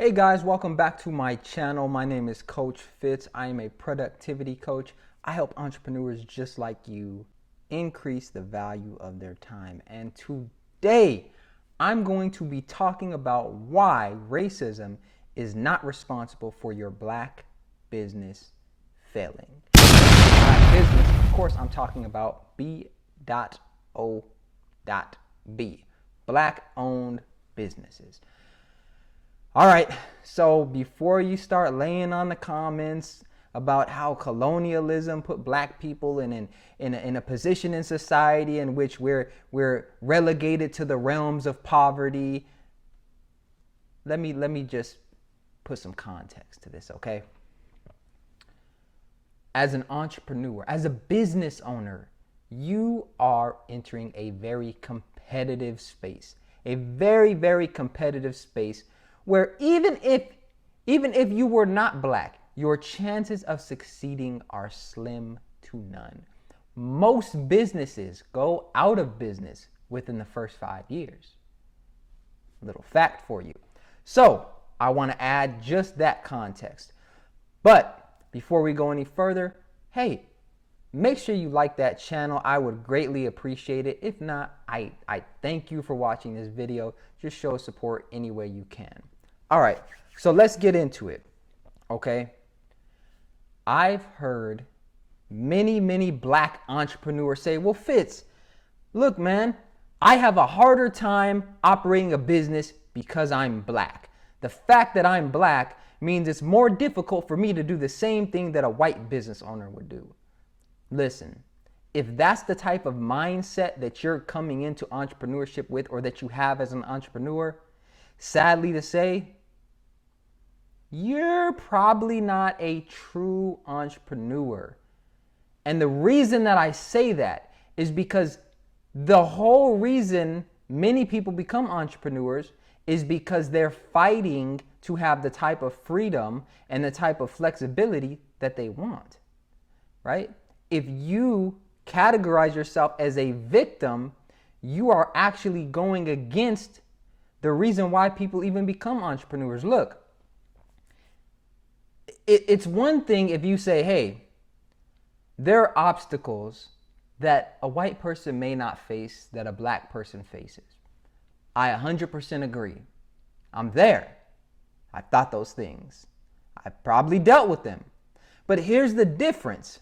Hey guys, welcome back to my channel. My name is Coach Fitz. I am a productivity coach. I help entrepreneurs just like you increase the value of their time. And today, I'm going to be talking about why racism is not responsible for your black business failing. Black business, of course, I'm talking about B.O.B. Black-owned businesses. All right, so before you start laying on the comments about how colonialism put black people in a position in society in which we're relegated to the realms of poverty, let me just put some context to this, okay? As an entrepreneur, as a business owner, you are entering a very competitive space, a very, very competitive space where even if you were not black, your chances of succeeding are slim to none. Most businesses go out of business within the first 5 years. Little fact for you. So I want to add just that context. But before we go any further, hey, make sure you like that channel. I would greatly appreciate it. If not, I thank you for watching this video. Just show support any way you can. All right, so let's get into it, okay? I've heard many black entrepreneurs say, well, Fitz, look, man, I have a harder time operating a business because I'm black. The fact that I'm black means it's more difficult for me to do the same thing that a white business owner would do. Listen, if that's the type of mindset that you're coming into entrepreneurship with, or that you have as an entrepreneur, sadly to say, you're probably not a true entrepreneur. And the reason that I say that is because the whole reason many people become entrepreneurs is because they're fighting to have the type of freedom and the type of flexibility that they want, right? If you categorize yourself as a victim, you are actually going against the reason why people even become entrepreneurs. Look, it's one thing if you say, hey, there are obstacles that a white person may not face that a black person faces. I 100% agree. I'm there. I thought those things. I probably dealt with them. But here's the difference.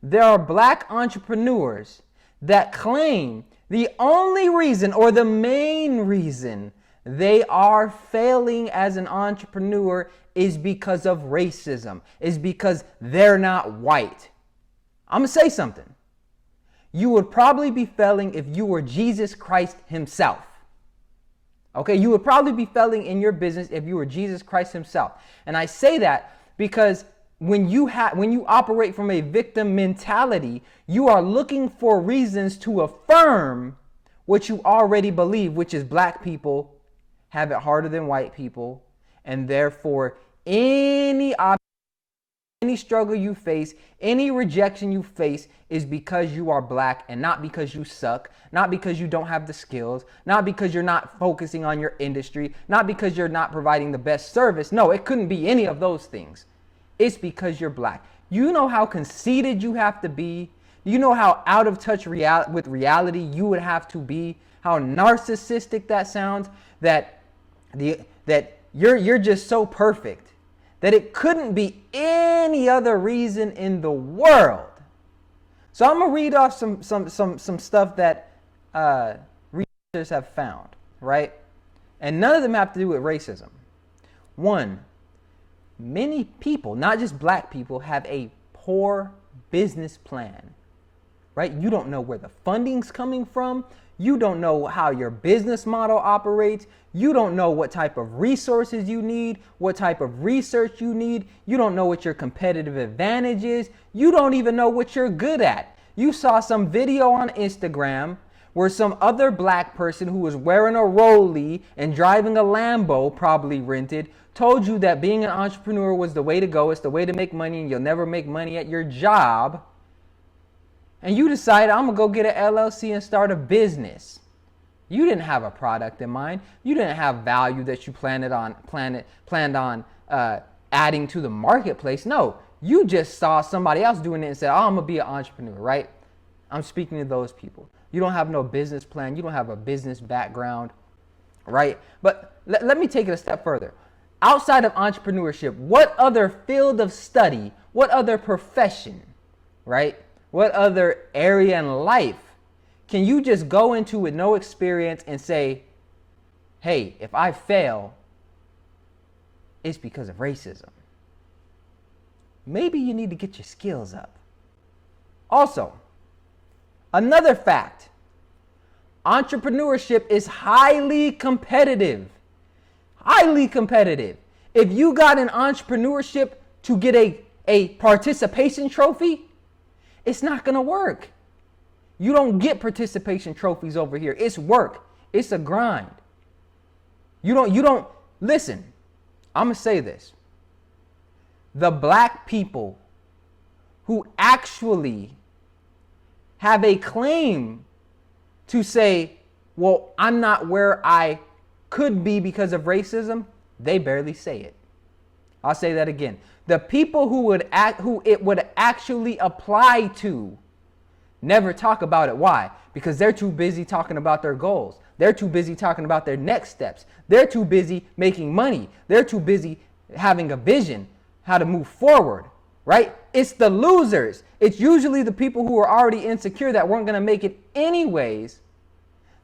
There are black entrepreneurs that claim the only reason or the main reason they are failing as an entrepreneur is because of racism, is because they're not white. I'm gonna say something. You would probably be failing if you were Jesus Christ himself. Okay, you would probably be failing in your business if you were Jesus Christ himself. And I say that because when you operate from a victim mentality, you are looking for reasons to affirm what you already believe, which is black people have it harder than white people, and therefore any struggle you face, any rejection you face is because you are black and not because you suck, not because you don't have the skills, not because you're not focusing on your industry, not because you're not providing the best service. No, it couldn't be any of those things. It's because you're black. You know how conceited you have to be. You know how out of touch with reality you would have to be, how narcissistic that sounds, that you're just so perfect that it couldn't be any other reason in the world. So I'm gonna read off some stuff that researchers have found, right? And none of them have to do with racism. One, many people, not just black people, have a poor business plan, right? You don't know where the funding's coming from. You don't know how your business model operates. You don't know what type of resources you need, what type of research you need. You don't know what your competitive advantage is. You don't even know what you're good at. You saw some video on Instagram where some other black person who was wearing a Rollie and driving a Lambo, probably rented, told you that being an entrepreneur was the way to go. It's the way to make money, and you'll never make money at your job. And you decided, I'm going to go get an LLC and start a business. You didn't have a product in mind. You didn't have value that you planned on adding to the marketplace. No, you just saw somebody else doing it and said, "Oh, I'm gonna be an entrepreneur," right? I'm speaking to those people. You don't have no business plan. You don't have a business background, right? But let me take it a step further. Outside of entrepreneurship, what other field of study, what other profession, right? What other area in life can you just go into with no experience and say, hey, if I fail, it's because of racism? Maybe you need to get your skills up. Also, another fact, entrepreneurship is highly competitive. Highly competitive. If you got an entrepreneurship to get a participation trophy, it's not gonna work. You don't get participation trophies over here. It's work. It's a grind. You don't listen. I'm gonna say this. The black people who actually have a claim to say, well, I'm not where I could be because of racism, they barely say it. I'll say that again. The people who it would actually apply to never talk about it. Why? Because they're too busy talking about their goals. They're too busy talking about their next steps. They're too busy making money. They're too busy having a vision, how to move forward, right? It's the losers. It's usually the people who are already insecure that weren't going to make it anyways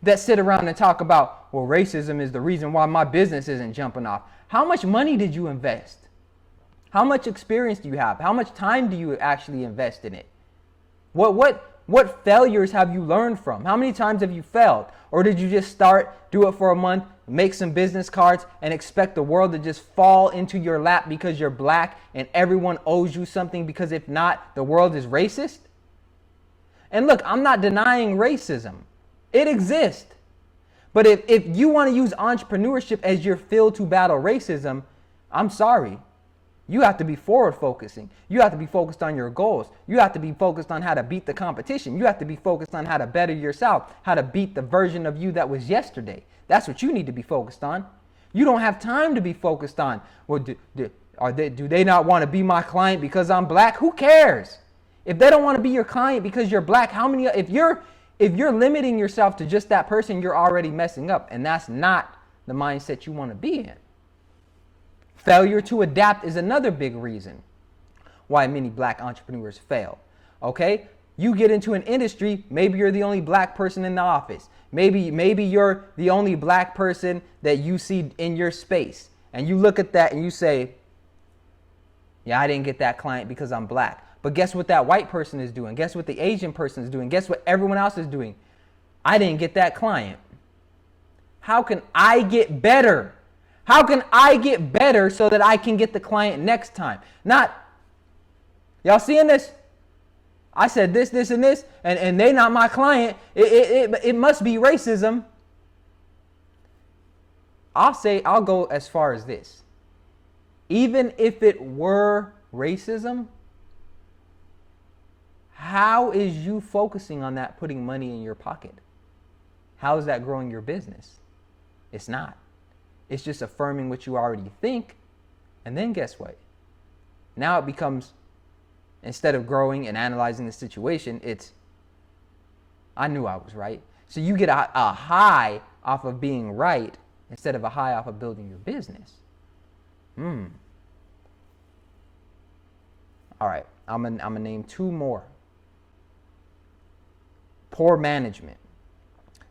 that sit around and talk about, well, racism is the reason why my business isn't jumping off. How much money did you invest? How much experience do you have? How much time do you actually invest in it? What failures have you learned from? How many times have you failed? Or did you just do it for a month, make some business cards, and expect the world to just fall into your lap because you're black and everyone owes you something, because if not, the world is racist? And look, I'm not denying racism. It exists. But if you want to use entrepreneurship as your field to battle racism, I'm sorry. You have to be forward focusing. You have to be focused on your goals. You have to be focused on how to beat the competition. You have to be focused on how to better yourself, how to beat the version of you that was yesterday. That's what you need to be focused on. You don't have time to be focused on, well, do they not want to be my client because I'm black? Who cares? If they don't want to be your client because you're black, if you're limiting yourself to just that person, you're already messing up. And that's not the mindset you want to be in. Failure to adapt is another big reason why many black entrepreneurs fail. Okay? You get into an industry, maybe you're the only black person in the office. Maybe you're the only black person that you see in your space. And you look at that and you say, yeah, I didn't get that client because I'm black. But guess what that white person is doing? Guess what the Asian person is doing? Guess what everyone else is doing? I didn't get that client. How can I get better? How can I get better so that I can get the client next time? Not, y'all seeing this? I said this, and this, and they not my client. It must be racism. I'll go as far as this. Even if it were racism, how is you focusing on that putting money in your pocket? How is that growing your business? It's not. It's just affirming what you already think. And then guess what? Now it becomes, instead of growing and analyzing the situation, it's, I knew I was right. So you get a high off of being right instead of a high off of building your business. All right, I'm gonna name two more. Poor management.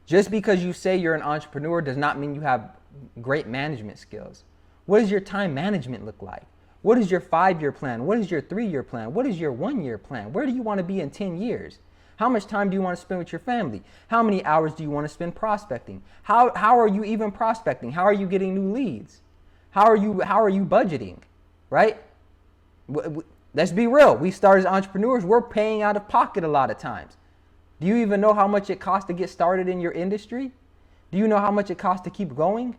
Just because you say you're an entrepreneur does not mean you have great management skills. What does your time management look like? What is your 5-year plan? What is your 3-year plan? What is your 1-year plan? Where do you want to be in 10 years? How much time do you want to spend with your family? How many hours do you want to spend prospecting? How are you even prospecting? How are you getting new leads? How are you budgeting? Right? Let's be real. We start as entrepreneurs. We're paying out of pocket a lot of times. Do you even know how much it costs to get started in your industry? Do you know how much it costs to keep going?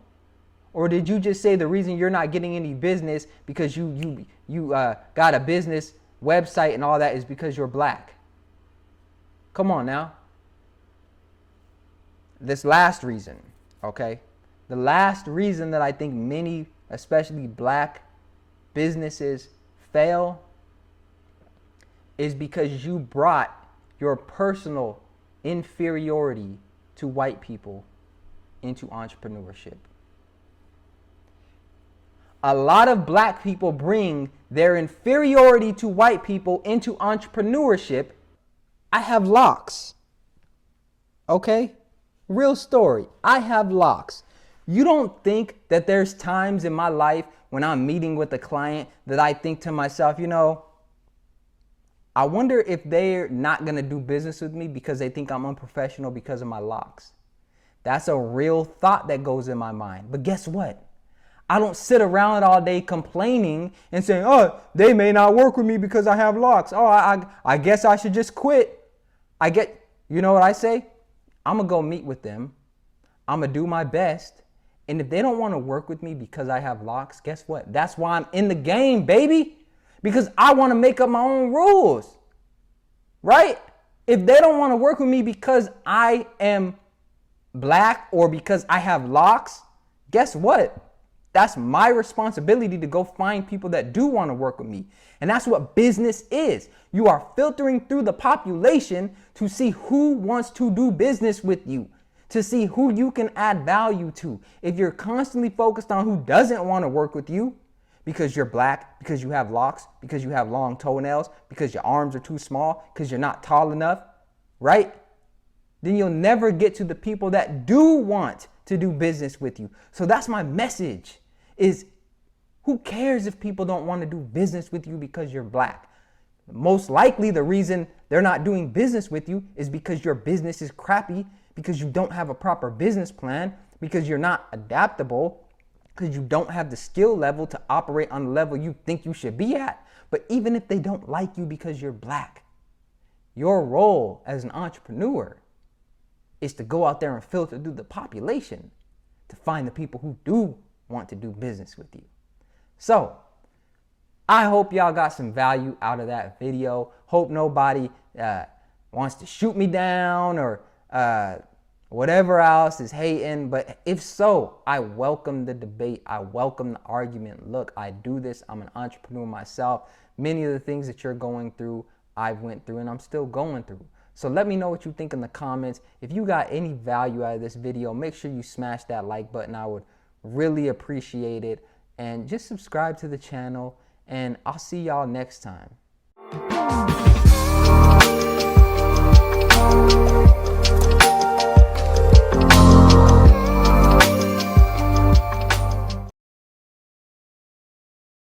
Or did you just say the reason you're not getting any business because you got a business website and all that is because you're black? Come on now. this last reason, okay? The last reason that I think many, especially black businesses fail is because you brought your personal inferiority to white people into entrepreneurship. A lot of black people bring their inferiority to white people into entrepreneurship. I have locks. Okay? Real story. I have locks. You don't think that there's times in my life when I'm meeting with a client that I think to myself, you know, I wonder if they're not going to do business with me because they think I'm unprofessional because of my locks. That's a real thought that goes in my mind. But guess what? I don't sit around all day complaining and saying, oh, they may not work with me because I have locks. Oh, I guess I should just quit. You know what I say? I'm going to go meet with them. I'm going to do my best. And if they don't want to work with me because I have locks, guess what? That's why I'm in the game, baby. Because I want to make up my own rules. Right? If they don't want to work with me because I am black or because I have locks, guess what? That's my responsibility to go find people that do want to work with me. And that's what business is. You are filtering through the population to see who wants to do business with you, to see who you can add value to. If you're constantly focused on who doesn't want to work with you because you're black, because you have locks, because you have long toenails, because your arms are too small, because you're not tall enough, right? Then you'll never get to the people that do want to do business with you. So that's my message. Is who cares if people don't want to do business with you because you're black? Most likely the reason they're not doing business with you is because your business is crappy, because you don't have a proper business plan, because you're not adaptable, because you don't have the skill level to operate on the level you think you should be at. But even if they don't like you because you're black, your role as an entrepreneur is to go out there and filter through the population to find the people who do want to do business with you. So I hope y'all got some value out of that video. Hope nobody wants to shoot me down or whatever else is hating. But if so, I welcome the debate. I welcome the argument. Look, I do this. I'm an entrepreneur myself. Many of the things that you're going through, I've went through and I'm still going through. So let me know what you think in the comments. If you got any value out of this video, make sure you smash that like button. I would really appreciate it. And just subscribe to the channel. And I'll see y'all next time.